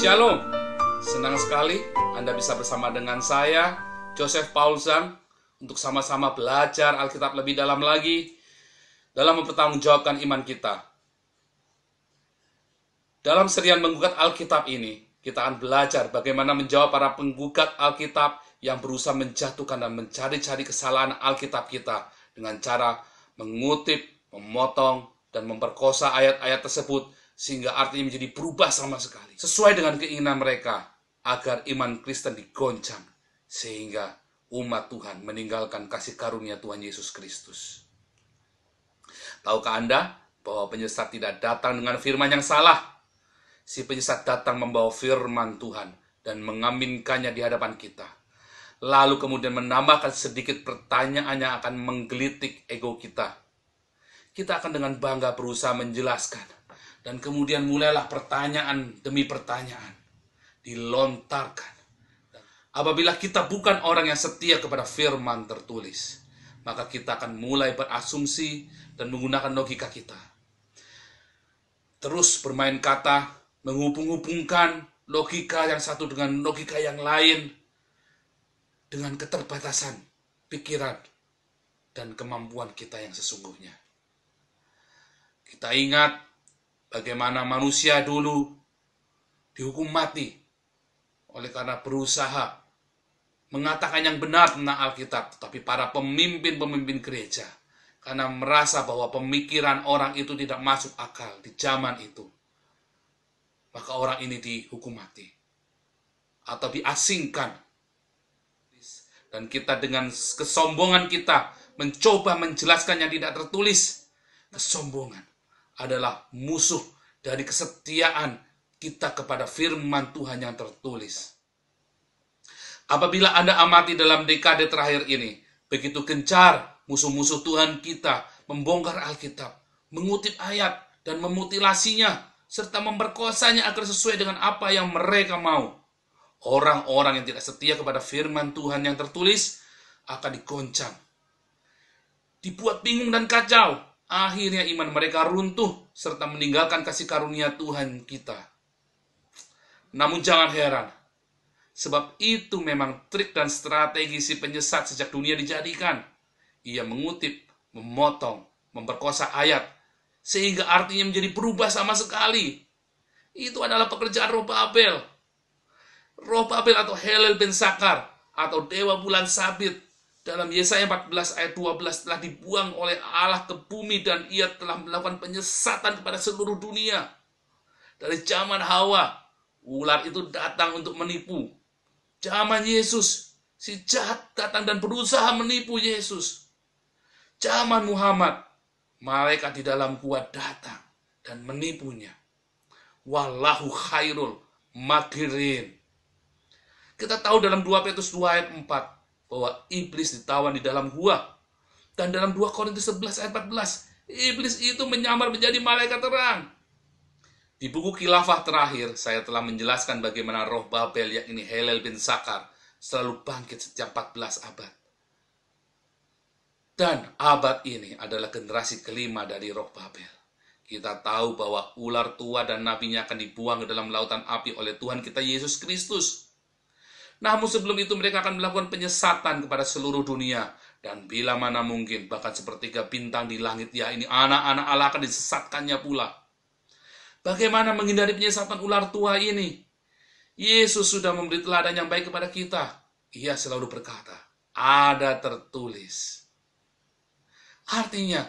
Shalom, senang sekali Anda bisa bersama dengan saya, Joseph Paul Zhang, untuk sama-sama belajar Alkitab lebih dalam lagi dalam mempertanggungjawabkan iman kita. Dalam serian menggugat Alkitab ini, kita akan belajar bagaimana menjawab para penggugat Alkitab yang berusaha menjatuhkan dan mencari-cari kesalahan Alkitab kita dengan cara mengutip, memotong, dan memperkosa ayat-ayat tersebut sehingga artinya menjadi berubah sama sekali, sesuai dengan keinginan mereka, agar iman Kristen digoncang, sehingga umat Tuhan meninggalkan kasih karunia Tuhan Yesus Kristus. Tahukah Anda bahwa penyesat tidak datang dengan firman yang salah? Si penyesat datang membawa firman Tuhan dan mengaminkannya di hadapan kita. Lalu kemudian menambahkan sedikit pertanyaan yang akan menggelitik ego kita. Kita akan dengan bangga berusaha menjelaskan. Dan kemudian mulailah pertanyaan demi pertanyaan dilontarkan. Apabila kita bukan orang yang setia kepada firman tertulis, maka kita akan mulai berasumsi dan menggunakan logika kita. Terus bermain kata, menghubung-hubungkan logika yang satu dengan logika yang lain dengan keterbatasan pikiran dan kemampuan kita yang sesungguhnya. Kita ingat bagaimana manusia dulu dihukum mati oleh karena berusaha mengatakan yang benar tentang Alkitab. Tetapi para pemimpin-pemimpin gereja, karena merasa bahwa pemikiran orang itu tidak masuk akal di zaman itu, maka orang ini dihukum mati atau diasingkan. Dan kita dengan kesombongan kita mencoba menjelaskan yang tidak tertulis. Kesombongan adalah musuh dari kesetiaan kita kepada firman Tuhan yang tertulis. Apabila Anda amati dalam dekade terakhir ini, begitu gencar musuh-musuh Tuhan kita membongkar Alkitab, mengutip ayat dan memutilasinya, serta memperkosanya agar sesuai dengan apa yang mereka mau. Orang-orang yang tidak setia kepada firman Tuhan yang tertulis akan digoncang, dibuat bingung dan kacau. Akhirnya iman mereka runtuh serta meninggalkan kasih karunia Tuhan kita. Namun jangan heran, sebab itu memang trik dan strategi si penyesat sejak dunia dijadikan. Ia mengutip, memotong, memperkosa ayat, sehingga artinya menjadi berubah sama sekali. Itu adalah pekerjaan roh Babel. Roh Babel atau Helel ben Sakar, atau Dewa Bulan Sabit, dalam Yesaya 14 ayat 12 telah dibuang oleh Allah ke bumi dan ia telah melakukan penyesatan kepada seluruh dunia. Dari zaman Hawa, ular itu datang untuk menipu. Zaman Yesus, si jahat datang dan berusaha menipu Yesus. Zaman Muhammad, malaikat di dalam gua datang dan menipunya. Wallahu khairul makirin. Kita tahu dalam 2 Petrus 2 ayat 4 bahwa iblis ditawan di dalam gua. Dan dalam 2 Korintus 11 ayat 14, iblis itu menyamar menjadi malaikat terang. Di buku Khilafah terakhir, saya telah menjelaskan bagaimana roh Babel, yakni Helel bin Sakar, selalu bangkit setiap 14 abad. Dan abad ini adalah generasi kelima dari roh Babel. Kita tahu bahwa ular tua dan nabinya akan dibuang ke dalam lautan api oleh Tuhan kita Yesus Kristus. Namun sebelum itu mereka akan melakukan penyesatan kepada seluruh dunia. Dan bila mana mungkin, bahkan sepertiga bintang di langit, ya ini anak-anak Allah akan disesatkannya pula. Bagaimana menghindari penyesatan ular tua ini? Yesus sudah memberi teladan yang baik kepada kita. Ia selalu berkata, ada tertulis. Artinya,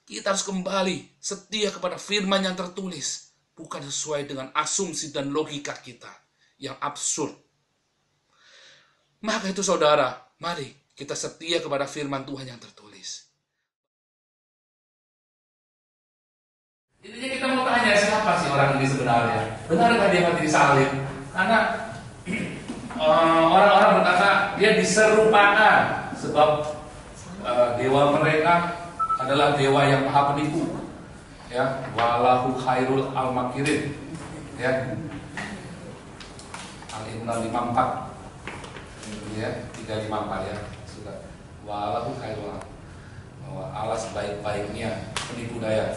kita harus kembali setia kepada firman yang tertulis, bukan sesuai dengan asumsi dan logika kita yang absurd. Maka itu saudara, mari kita setia kepada firman Tuhan yang tertulis. Intinya kita mau tanya, siapa sih orang ini sebenarnya? Benarkah dia mati disalib? Karena orang-orang berkata dia diserupakan, sebab dewa mereka adalah dewa yang maha penipu. Ya, walahu khairul al-makirin. Ya. Al-Imran 54. Ya, 354 ya. Sudah. Walahu khairul, bahwa Allah sebaik-baiknya penipu daya.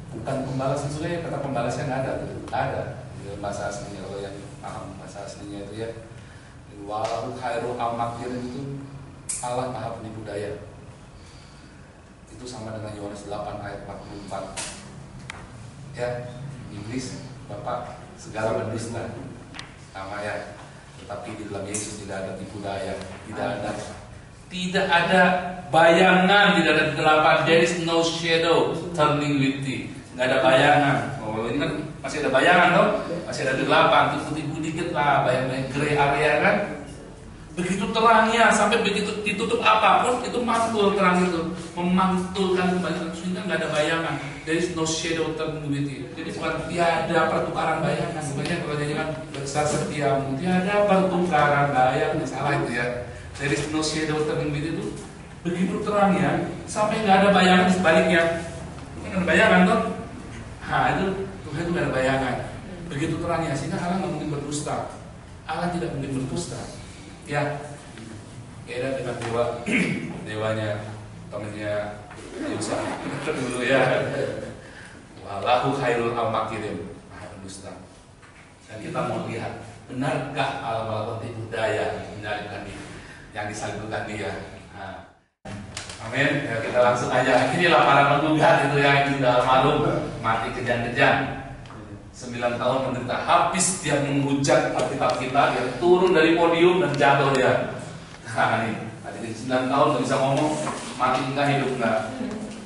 Bukan pembalasan, sebenarnya kata pembalasnya nggak ada. Ada di bahasa aslinya kalau yang paham bahasa aslinya itu ya. Wallahu khairul makirin itu Allah maha penipu daya. Itu sama dengan Yohanes 8 ayat 44. Ya, iblis bapak segala pendusta sama ya. Tetapi di dalam Yesus tidak ada tipu daya, tidak ada bayangan, tidak ada kegelapan. There is no shadow turning with thee. Nggak ada bayangan. Oh, ini kan masih ada bayangan dong, masih ada kegelapan, tipu-tipu dikit lah, bayang-bayang grey area kan. Begitu terangnya, sampai begitu ditutup apapun itu mantul terang itu, memantulkan kembali sehingga nggak ada bayangan. There is no shadow turning with thee. Jadi bukan tiada pertukaran bayangan. Sebenarnya kalau nyanyikan besar setiamu, tiada pertukaran bayangan, salah itu ya. There is no shadow turning with thee itu begitu terangnya sampai nggak ada bayangan sebaliknya. Kan ada bayangan tuh. Nah itu Tuhan itu nggak ada bayangan. Begitu terangnya sehingga Allah nggak mungkin berdusta. Allah tidak mungkin berdusta. Ya, beda dengan dewanya temennya Yusuf dulu ya. Wallahu khairul makirin, maha pendusta. Dan kita mau lihat benarkah Allah melakukan tipu daya menyalibkan yang disalibkan dia. Nah, amin. Ya, kita langsung aja. Inilah para penggugat itu yang sudah malu mati kejang-kejang. 9 tahun menderita, habis dia menghujat Alkitab kita, dia turun dari podium dan jatuh dia. Nah ini, tadi 9 tahun nggak bisa ngomong, mati enggak hidup enggak,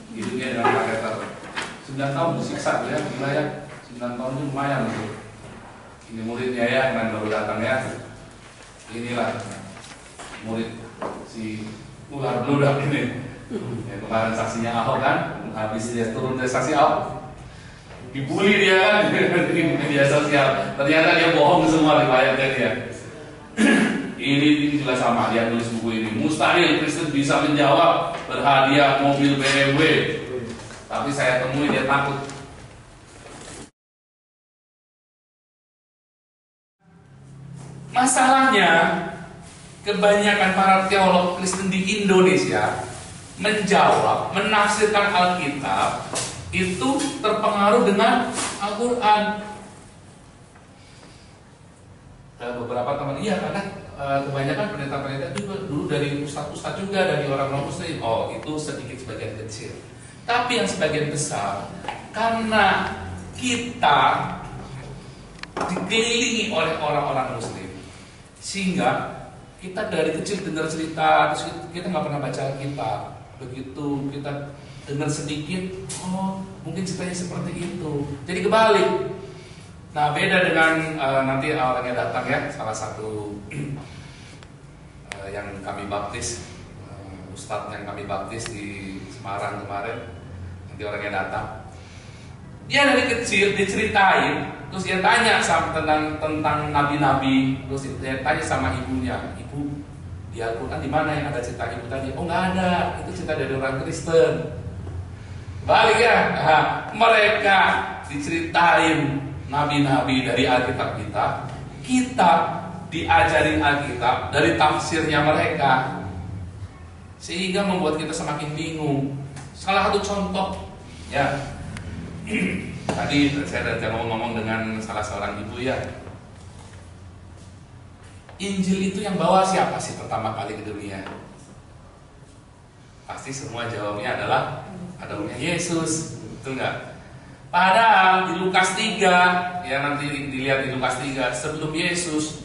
hidupnya dengan kateter. 9 tahun disiksa ya, gila ya. 9 tahun itu lumayan loh. Ini muridnya ya, yang baru datang ya. Inilah murid si ular bludak ini. Ya, kemarin saksinya Ahok kan, habis dia turun dari saksi Ahok, dibully dia kan di media sosial. Ternyata dia bohong semua riwayatnya dia. Ini juga sama, dia tulis buku ini. Mustahil Kristen bisa menjawab berhadiah mobil BMW. Tapi saya temui dia takut. Masalahnya kebanyakan para teolog Kristen di Indonesia menjawab, menafsirkan Alkitab itu terpengaruh dengan Al-Quran. Beberapa teman, iya karena kebanyakan pendeta-pendeta juga dulu dari ustadz-ustadz juga, dari orang-orang muslim. Oh, itu sedikit sebagian kecil. Tapi yang sebagian besar, karena kita dikelilingi oleh orang-orang muslim, sehingga kita dari kecil dengar cerita, terus kita nggak pernah baca Alkitab. Begitu kita dengar sedikit, oh mungkin ceritanya seperti itu. Jadi kebalik. Nah beda dengan nanti orangnya datang ya, salah satu yang kami baptis, ustadz yang kami baptis di Semarang kemarin, nanti orangnya datang. Dia dari kecil diceritain, terus dia tanya tentang nabi-nabi, terus dia tanya sama ibunya, ibu di Al-Quran di mana yang ada cerita ibu tadi? Oh nggak ada, itu cerita dari orang Kristen. Balik ya, nah, mereka diceritain nabi-nabi dari Alkitab kita diajarin Alkitab dari tafsirnya mereka, sehingga membuat kita semakin bingung. Salah satu contoh, ya, tadi saya ada ngomong dengan salah seorang ibu ya. Injil itu yang bawa siapa sih pertama kali ke dunia? Pasti semua jawabnya adalah Yesus, betul nggak? Padahal di Lukas 3, ya nanti dilihat di Lukas 3, sebelum Yesus,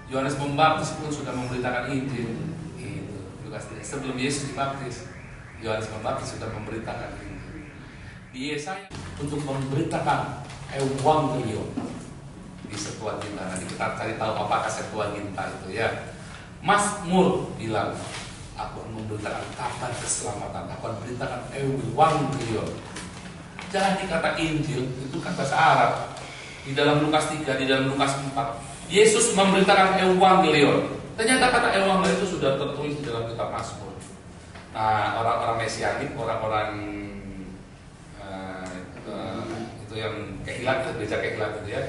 Yohanes Pembaptis pun sudah memberitakan Injil. Itu Lukas 3, sebelum Yesus dibaptis, Yohanes Pembaptis sudah memberitakan Injil. Di Yesaya untuk memberitakan Evangelium di Septuaginta. Nanti kita cari tahu apakah Septuaginta itu ya. Mazmur bilang, aku akan memberitakan kabar keselamatan, aku akan memberitakan Evangelium. Jadi kata Injil itu kan bahasa Arab. Di dalam Lukas 3, di dalam Lukas 4, Yesus memberitakan Evangelium. Ternyata kata Evangelium itu sudah tertulis di dalam kitab Mazmur. Nah, orang-orang Mesianik, orang-orang itu yang kehilat, gereja kehilat itu ya,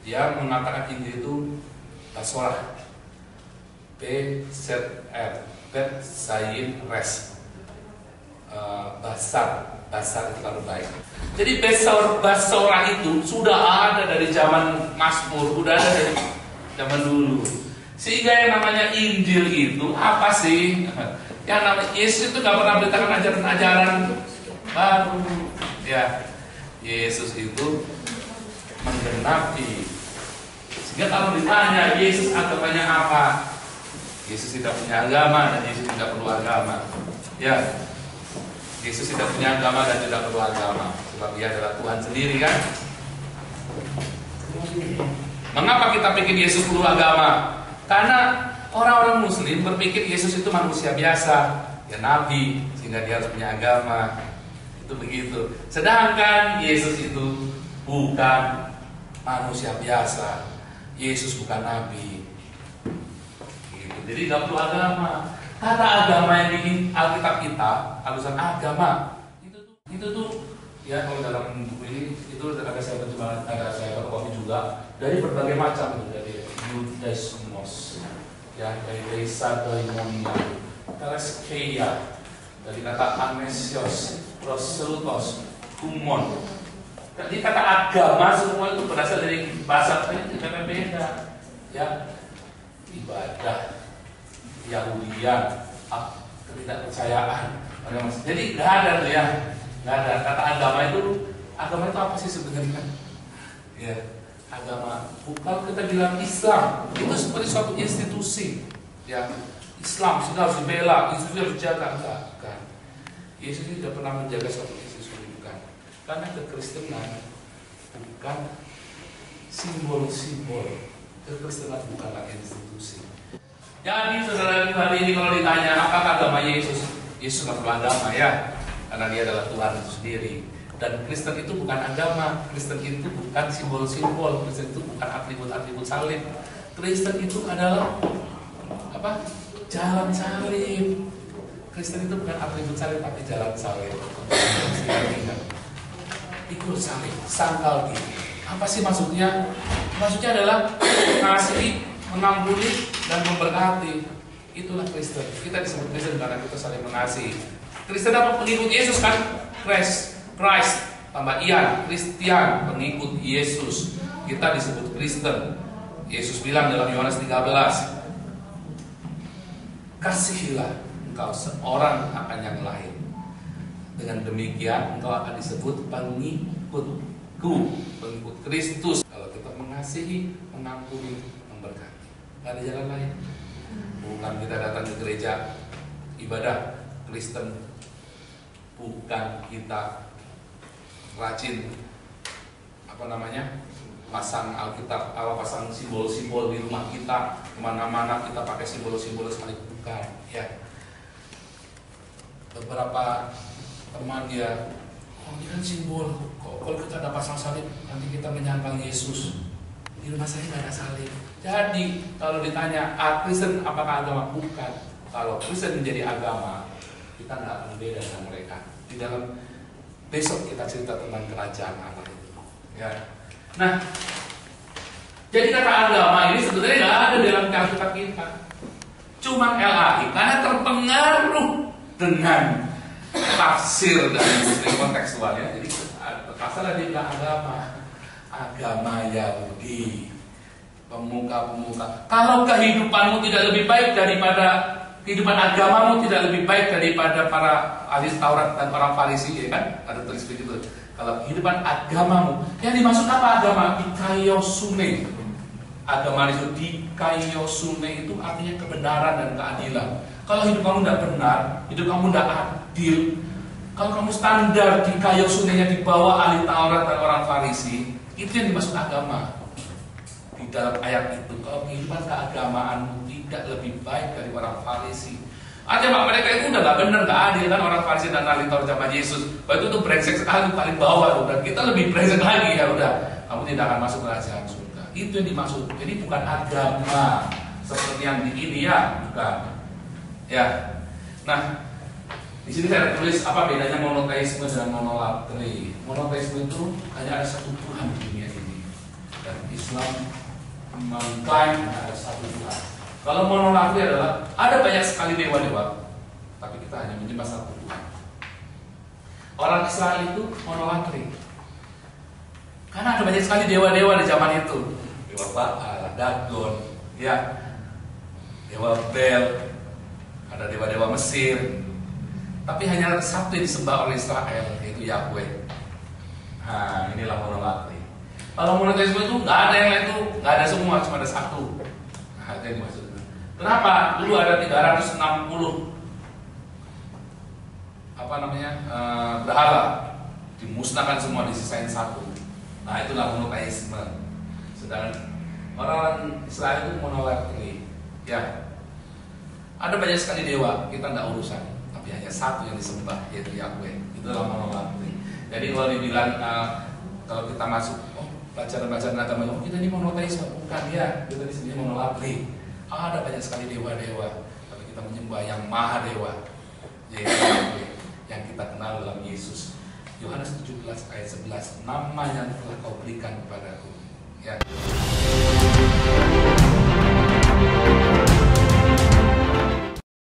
dia mengatakan Injil itu Basorah, BZR, Bet Zayin Res, Basar, Basar itu kalau baik. Jadi Basora itu sudah ada dari zaman Mazmur, sudah ada dari zaman dulu. Sehingga yang namanya Injil itu apa sih? Yang namanya Yesus itu nggak pernah beritakan ajaran-ajaran baru. Ya, Yesus itu menggenapi. Sehingga kalau ditanya Yesus agamanya apa? Yesus tidak punya agama dan Yesus tidak perlu agama. Ya, Yesus tidak punya agama dan tidak perlu agama, sebab Dia adalah Tuhan sendiri, kan? Mengapa kita pikir Yesus perlu agama? Karena orang-orang Muslim berpikir Yesus itu manusia biasa, ya nabi, sehingga Dia harus punya agama. Itu begitu. Sedangkan Yesus itu bukan manusia biasa. Yesus bukan nabi. Gitu. Jadi nggak perlu agama. Kata agama yang di Alkitab kita, tulisan agama itu tuh ya, kalau dalam buku ini itu ada saya terjemahkan, ada saya fotokopi juga dari berbagai macam, dari Judaismos, ya, dari Deisa, dari Monia, Tereskeia, dari kata Amesios, Proseltos, Humon. Jadi kata agama semua itu berasal dari bahasa lain, tidak beda, ya, ibadah, Yahudian, ketidakpercayaan. Jadi nggak ada tuh ya, nggak ada. Kata agama itu apa sih sebenarnya? Ya, agama. Kalau kita bilang Islam, itu seperti suatu institusi. Ya, Islam sudah harus dibela, institusi harus dijaga. Enggak. Yesus tidak pernah menjaga suatu institusi, bukan. Karena kekristenan bukan simbol-simbol. Kekristenan bukanlah institusi. Jadi saudara hari ini kalau ditanya apakah agama Yesus? Yesus nggak perlu agama, ya, karena Dia adalah Tuhan itu sendiri. Dan Kristen itu bukan agama, Kristen itu bukan simbol-simbol, Kristen itu bukan atribut-atribut salib. Kristen itu adalah apa? Jalan salib. Kristen itu bukan atribut salib, tapi jalan salib. Ikut salib, sangkal di. Apa sih maksudnya? Maksudnya adalah mengasihi, mengampuni, dan memberkati. Itulah Kristen. Kita disebut Kristen karena kita saling mengasihi. Kristen apa? Pengikut Yesus, kan? Christ tambah ian, Kristian, pengikut Yesus. Kita disebut Kristen. Yesus bilang dalam Yohanes 13, kasihilah engkau seorang akan yang lain. Dengan demikian engkau akan disebut pengikutku, pengikut Kristus. Kalau kita mengasihi, mengampuni, memberkati, nggak ada jalan lain. Bukan kita datang ke gereja ibadah Kristen, bukan kita rajin pasang Alkitab, pasang simbol-simbol di rumah kita, kemana-mana kita pakai simbol-simbol salib, bukan, ya. Beberapa teman dia, ini kan simbol, kalau kita ada pasang salib nanti kita menyangkal Yesus. Di rumah saya nggak ada salib. Jadi kalau ditanya, Kristen apakah agama? Bukan. Kalau Kristen menjadi agama, kita nggak akan beda dengan mereka. Di dalam besok kita cerita tentang kerajaan Allah itu. Ya. Nah, jadi kata agama ini sebenarnya nggak ada dalam Alkitab kita. Cuma LAI karena terpengaruh dengan tafsir dari Muslim kontekstualnya. Jadi pasal dia bilang agama Yahudi, pemuka-pemuka. Kalau kehidupanmu tidak lebih baik daripada kehidupan agamamu, tidak lebih baik daripada para ahli Taurat dan orang Farisi, ya kan? Ada tulis begitu. Kalau kehidupan agamamu, yang dimaksud apa agama? Dikaiosune. Agama itu dikaiosune itu artinya kebenaran dan keadilan. Kalau hidup kamu tidak benar, hidup kamu tidak adil, kalau kamu standar dikaiosune-nya di bawah ahli Taurat dan orang Farisi, itu yang dimaksud agama. Di dalam ayat itu, kalau kehidupan keagamaanmu tidak lebih baik dari orang Farisi, artinya mereka itu udah gak benar, gak adil kan, orang Farisi dan ahli Taurat zaman Yesus. Waktu itu brengsek sekali, paling bawah, dan kita lebih brengsek lagi, ya udah, kamu tidak akan masuk kerajaan surga. Itu yang dimaksud. Jadi bukan agama seperti yang di ini, ya, bukan. Ya. Nah, di sini saya tulis apa bedanya monoteisme dan monolatri. Monoteisme itu hanya ada satu Tuhan di dunia ini, dan Islam mengklaim ada satu Tuhan. Kalau monolatri adalah ada banyak sekali dewa-dewa, tapi kita hanya menyembah satu Tuhan. Orang Israel itu monolatri. Karena ada banyak sekali dewa-dewa di zaman itu. Dewa Baal, Dagon, ya, dewa Bel, ada dewa-dewa Mesir. Tapi hanya satu yang disembah oleh Israel, yaitu Yahweh. Nah, inilah monolatri. Kalau monoteisme itu nggak ada yang lain, itu nggak ada semua, cuma ada satu. Nah, itu yang dimaksudkan. Kenapa? Dulu ada 360 berhala, dimusnahkan semua, disisain satu. Nah, itulah monoteisme. Sedangkan orang Israel itu monolatri. Ya, ada banyak sekali dewa, kita tidak urusan, tapi hanya satu yang disembah, yaitu Yahweh. Itulah monolatri. Jadi kalau dibilang kalau kita masuk, pelajaran agama, kita ini monoteisme, bukan ya, kita di sini monolatri. Ada banyak sekali dewa-dewa, tapi kita menyembah yang maha dewa, yaitu Yahweh, yang kita kenal dalam Yesus. Yohanes 17 ayat 11, nama yang telah kau berikan kepadaku. Ya.